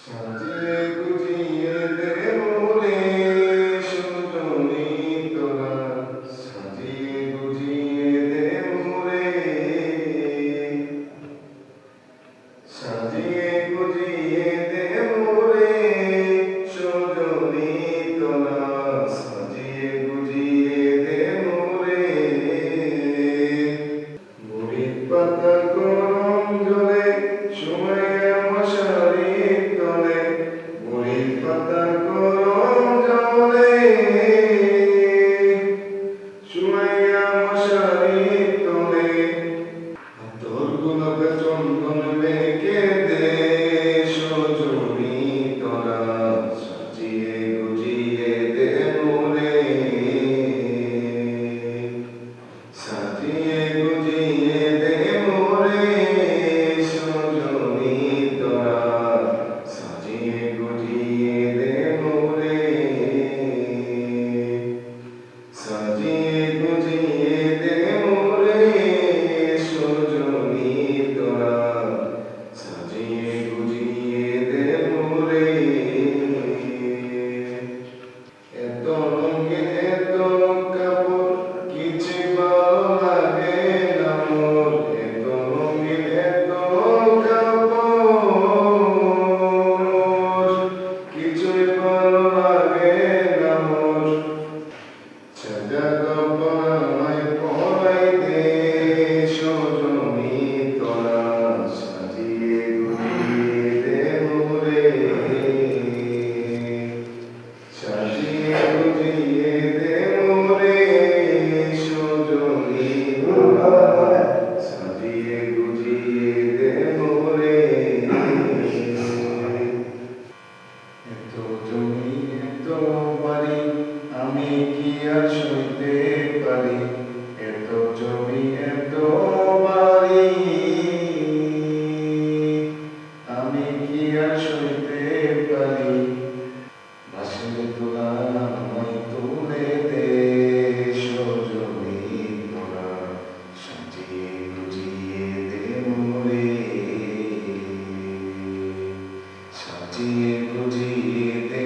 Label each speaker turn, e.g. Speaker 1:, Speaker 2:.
Speaker 1: সাজিয়ে গুজিয়ে দে মোরে সুজনি তোরা সাজিয়ে গুজিয়ে দে মোরে সাজিয়ে গুজিয়ে দে মোরে সুজনি তোরা সাজিয়ে গুজিয়ে দে মোরে মুড়ির পাতা গরম জলে শুমাইয়া মশারির তলে মুড়ির পাতা গরম জলে শুমাইয়া মশারির তলে তোর গোলাপে চন্দন মেখে দে সজনি তোরা সাজিয়ে গুজিয়ে দে মোরে সাজিয়ে গুজিয়ে দে মোরে সজনি তোরা সাজিয়ে গুজিয়ে দে মোরে সাজিয়ে গুজিয়ে দে মোরে সজনি তোরা সাজিয়ে গুজিয়ে দে মোরে এত রঙিন এত কাপড় কিছু ভালো লাগে না মোর এত রঙিন এত কাপড় কিছুই ভালো লাগে না মোর সাজা কাপড়ায় পরাই দে সজনি তোরা সাজিয়ে গুজিয়ে দে মোরে সাজিয়ে গুজিয়ে দে মোরে সজনি তোরা সাজিয়ে গুজিয়ে দে মোরে এত জমি এত বাড়ি আমি কি আর সইতে পারি এত জমি এত বাড়ি আমি কি আর সইতে পারি বাসের তোলা আমায় তুলে দে সজনি তোরা সাজিয়ে গুজিয়ে দে মোরে সাজিয়ে গুজিয়ে দে